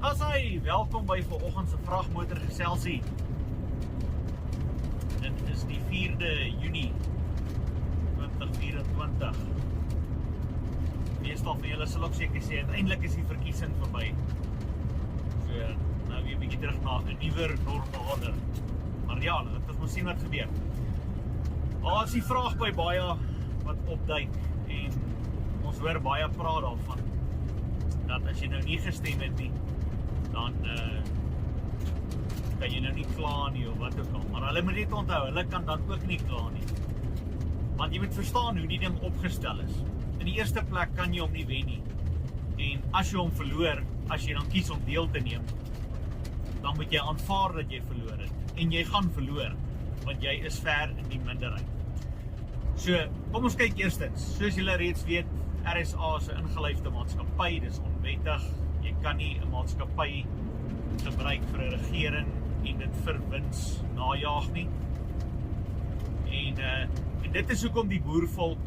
Asai, welkom by vanoggend se vragmotor geselsie. Dit is die 4de Junie 2024. Meestal van julle sal ook seker sê, uiteindelik is die verkiesing verby. So, nou weer 'n bietjie terug na 'n nuwer normale. Maar ja, dit ons sien wat gebeur. As die vraag by baie wat opduik en ons hoor baie praat daarvan dat as jy nou nie gestem het nie, dan kan jy nou nie kla nie of wat ook al. Maar hulle moet net onthou, hulle kan dan ook nie kla nie. Want jy moet verstaan hoe die ding opgestel is. In die eerste plek kan jy hom nie wen nie. En as jy hom verloor, as jy dan kies om deel te neem, dan moet jy aanvaar dat jy verloor het. En jy gaan verloor, want jy is ver in die minderheid. So, kom ons kyk eerstens. Soos julle reeds weet, RSA is 'n ingelyfde maatskappy, dis onwettig. Jy kan nie 'n maatskappy gebruik vir 'n regering en dit vir wins najaag nie. En dit is hoekom die boervolk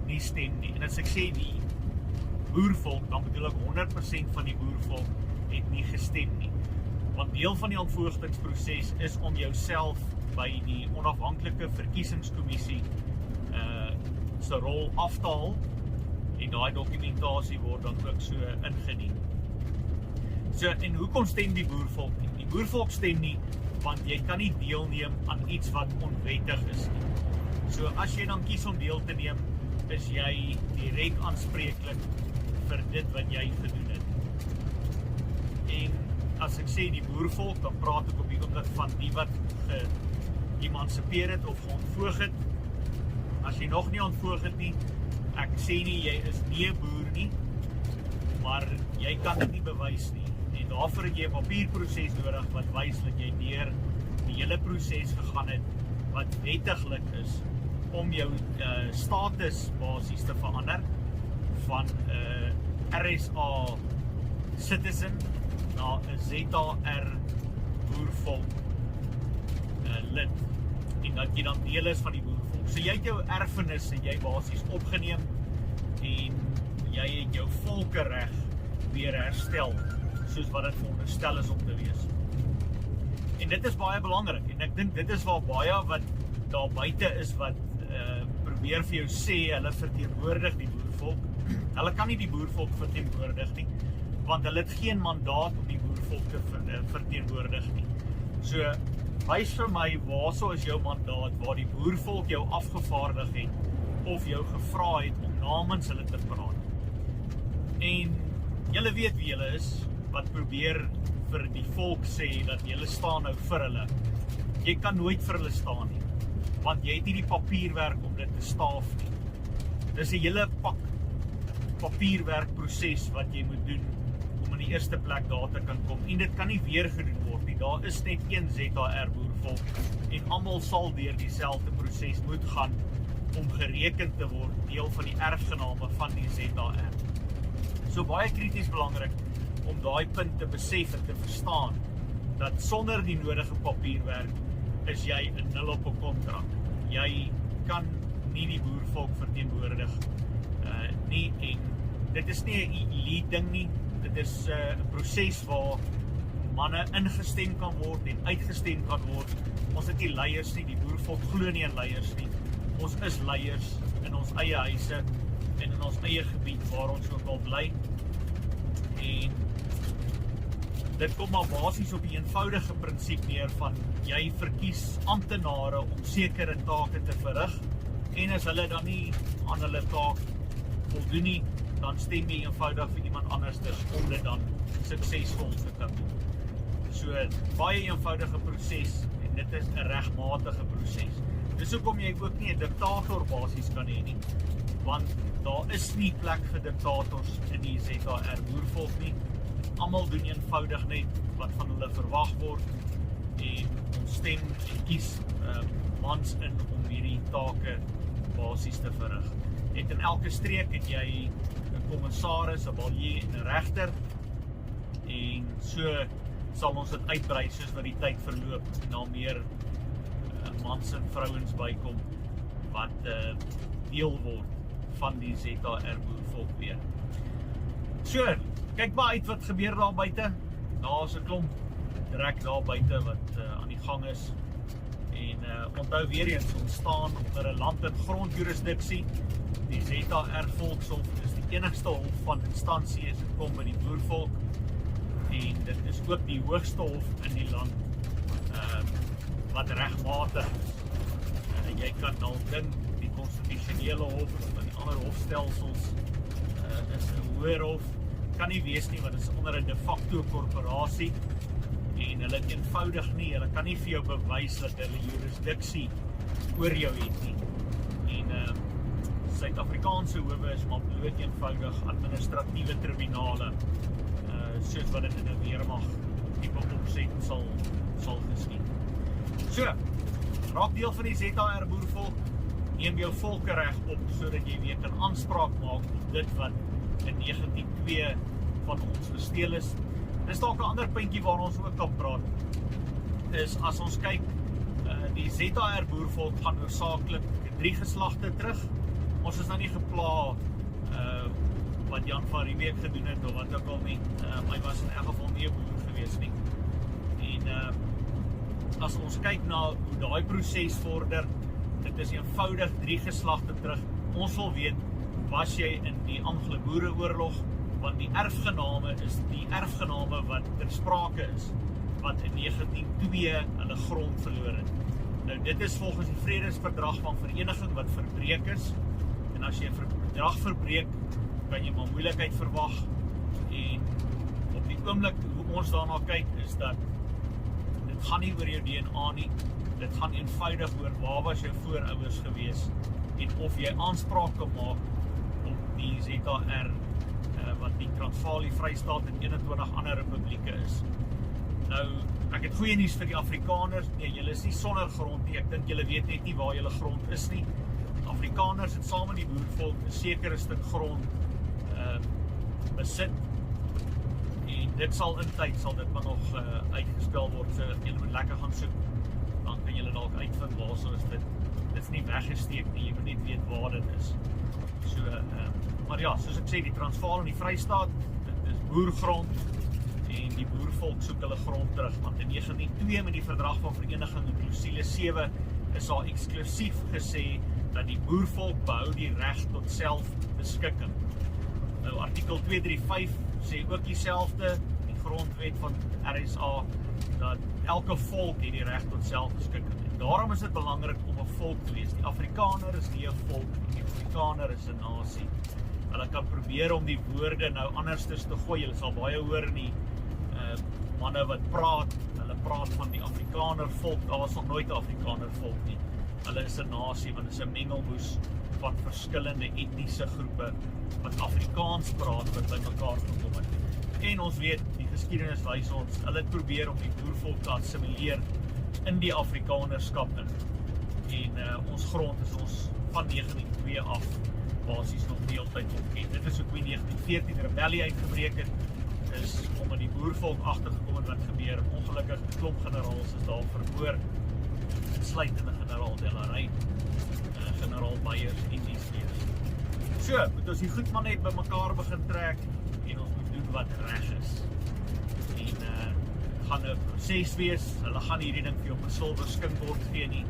nie stem nie. En as ek sê die boervolk, dan bedoel ek 100% van die boervolk het nie gestem nie. Want deel van die ontvoogtingsproses is om jouself by die onafhanklike verkiesingskommissie se rol af te haal, en daai dokumentasie word dan ook so ingedien. So, en hoekom stem die boervolk nie? Die boervolk stem nie, want jy kan nie deelneem aan iets wat onwettig is nie. So, as jy dan kies om deel te neem, is jy direk aanspreeklik vir dit wat jy gedoen het. En as ek sê die boervolk, dan praat ek op die oomblik van die wat geëmansipeer het of geontvoog het. As jy nog nie ontvoog het nie, ek sê nie, jy is nie 'n boer nie, maar jy kan dit nie bewys nie. En daarvoor het jy 'n papierproses nodig wat wys dat jy deur die hele proses gegaan het wat wettiglik is om jou status basies te verander van RSA citizen na 'n ZR boervolk lid, en dat jy dan deel is van die boervolk. So jy het jou erfenis en jy basies opgeneem en jy het jou volkereg weer herstel, soos wat dit veronderstel is om te wees. En dit is baie belangrik, en ek dink dit is waar baie wat daar buite is wat probeer vir jou sê, hulle verteenwoordig die boervolk. Hulle kan nie die boervolk verteenwoordig nie, want hulle het geen mandaat om die boervolk te verteenwoordig nie. So, wys vir my, waarso is jou mandaat, waar die boervolk jou afgevaardig het, of jou gevra het om namens hulle te praat. En julle weet wie julle is, wat probeer vir die volk sê, dat julle staan nou vir hulle. Jy kan nooit vir hulle staan nie, want jy het nie die papierwerk om dit te staaf nie. Dis 'n hele pak papierwerkproses wat jy moet doen, om in die eerste plek daar te kan kom, en dit kan nie weer gedoen word nie. Daar is net een ZR boervolk, en almal sal deur dieselfde proses moet gaan, om gereken te word, deel van die erfgename van die ZR. So baie krities belangrik, om daai punt te besef en te verstaan, dat sonder die nodige papierwerk, is jy 'n nul op 'n kontrak. Jy kan nie die boervolk verteenwoordig nie, en dit is nie 'n elite ding nie, dit is 'n proses waar manne ingestem kan word en uitgestem kan word. Ons het nie leiers nie, die boervolk glo nie in leiers nie. Ons is leiers in ons eie huise en in ons eie gebied waar ons ook al bly. En dit kom maar basies op die eenvoudige prinsip neer van jy verkies amptenare om sekere take te verrig, en as hulle dan nie aan hulle taak voldoen nie, dan stem jy eenvoudig vir iemand anders om dit dan suksesvol te kan doen. So, baie eenvoudige proses, en dit is 'n regmatige proses. Dis hoekom jy ook nie 'n diktator basies kan hê nie, want daar is nie plek vir diktators in die ZR boervolk nie. Almal doen eenvoudig net wat van hulle verwag word, en ons stem en kies mans in om hierdie take basies te verrig. En in elke streek het jy 'n kommissaris, 'n balje en 'n regter, en so sal ons dit uitbrei soos wat die tyd verloop, en daar meer mans en vrouens bykom wat deel word van die ZR boervolk weer. So, kyk maar uit wat gebeur daar buite. daar is 'n klomp drek daar buite wat aan die gang is. En onthou weer eens, ons staan onder 'n land- en grondjurisdiksie. Die ZR Volkshof is die enigste hof van instansie as dit kom by die boervolk. En dit is ook die hoogste hof in die land wat regmatig is. Jy kan nou dink die konstitusionele hof of die ander hofstelsels is 'n hoër hof. Kan nie wees nie, want dit is onder 'n de facto korporasie. En hulle eenvoudig nie, hulle kan nie vir jou bewys dat hulle jurisdiksie oor jou het nie. En Suid-Afrikaanse howe is maar bloot eenvoudig administratiewe tribunale, soos wat dit in 'n weermag tipe opset sal geskied. So, raak deel van die ZR boervolk, neem jou volkereg op, sodat jy weer kan aanspraak maak op dit wat in 1902 van ons gesteel is. Dis dalk 'n ander puntjie waar ons ook kan praat, is as ons kyk, die ZR boervolk gaan hoofsaaklik 3 geslagte terug. Ons is nou nie gepla wat Jan van Riebeeck gedoen het of wat ook al nie. Hy was in elk geval nie 'n boer gewees nie. En as ons kyk na hoe daai proses vorder, dit is eenvoudig 3 geslagte terug. Ons wil weet, was jy in die Anglo-Boereoorlog, want die erfgename is die erfgename wat ter sprake is, wat in 1902 hulle grond verloor het. Nou dit is volgens die Vredesverdrag van Vereniging wat verbreek is, en as jy 'n verdrag verbreek, kan jy maar moeilikheid verwag. En op die oomblik hoe ons daarna kyk, is dat dit gaan nie oor jou DNA nie, dit gaan eenvoudig oor waar was jou voorouers gewees en of jy aanspraak kan maak op die ZR wat die Transvaal, die Vrystaat en 21 ander republieke is. Nou, ek het goeie nuus vir die Afrikaners. Nee, julle is nie sonder grond nie. Ek dink julle weet net nie waar julle grond is nie. Afrikaners het saam met die boervolk 'n sekere stuk grond besit. En dit sal in tyd sal dit maar nog uitgespel word. So julle moet lekker gaan soek. Dan kan julle dalk uitvind waar so is dit. Dit is nie weggesteek nie. Jy moet net weet waar dit is. So maar ja, soos ek sê, die Transvaal en die Vrystaat, dit is boergrond en die boervolk soek hulle grond terug, want in 1902 met die Verdrag van Vereniging in Klousule 7 is daar eksklusief gesê dat die boervolk behou die reg tot selfbeskikking. Nou artikel 235 sê ook dieselfde, die grondwet van RSA, dat elke volk het die reg tot selfbeskikking. En daarom is dit belangrik om 'n volk te wees. Die Afrikaner is nie 'n volk, die Afrikaner is 'n nasie. Hulle kan probeer om die woorde nou anders te gooi. Hulle sal baie hoor in die manne wat praat, hulle praat van die Afrikaner volk. Daar was nog nooit 'n Afrikaner volk nie. Hulle is 'n nasie, want dit is 'n mengelmoes van verskillende etniese groepe wat Afrikaans praat, wat by mekaar gekom het. En ons weet, die geskiedenis wys ons, hulle het probeer om die boervolk te assimileer in die Afrikanerskap in. En ons grond is ons van 1902 af basies nog deeltyd ontken. Dit is ook in 1914 rebellie uitgebreek het, is om in die boervolk agtergekom het wat gebeur. Ongelukkig 'n klomp generaals is daar vermoor, insluitende generaal Delarey, generaal Beyers en dies meer. So, moet ons die goed maar net by mekaar begin trek en ons moet doen wat reg is. En gaan 'n proses wees. Hulle gaan hierdie ding vir jou op 'n silwer skinkbord gee nie,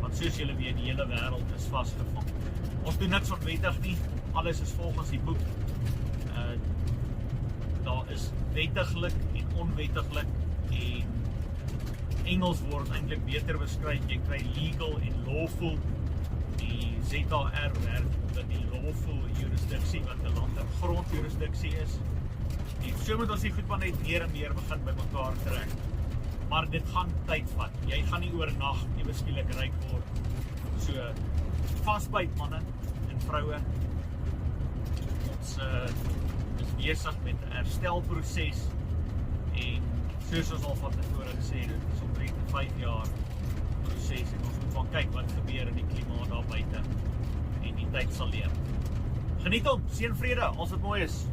want soos julle weet, die hele wêreld is vasgevang. Ons doen niks onwettig nie, alles is volgens die boek. Daar is wettiglik en onwettiglik, en Engels word eintlik beter beskryf, jy kry legal en lawful. Die ZR werk onder die lawful jurisdiksie, wat 'n land- en grondjurisdiksie is. En so moet ons die goed maar net meer en meer begin by mekaar trek. Maar dit gaan tyd vat. Jy gaan nie oornag ewe skielik ryk word. So, vasbyt manne en vroue. Ons is besig met 'n herstelproses, en soos ons al van tevore gesê het, dit is omtrent 'n 5 jaar proses, en ons moet van kyk wat gebeur in die klimaat daar buite, en die tyd sal leer. Geniet hom, seën vrede, as dit mooi is.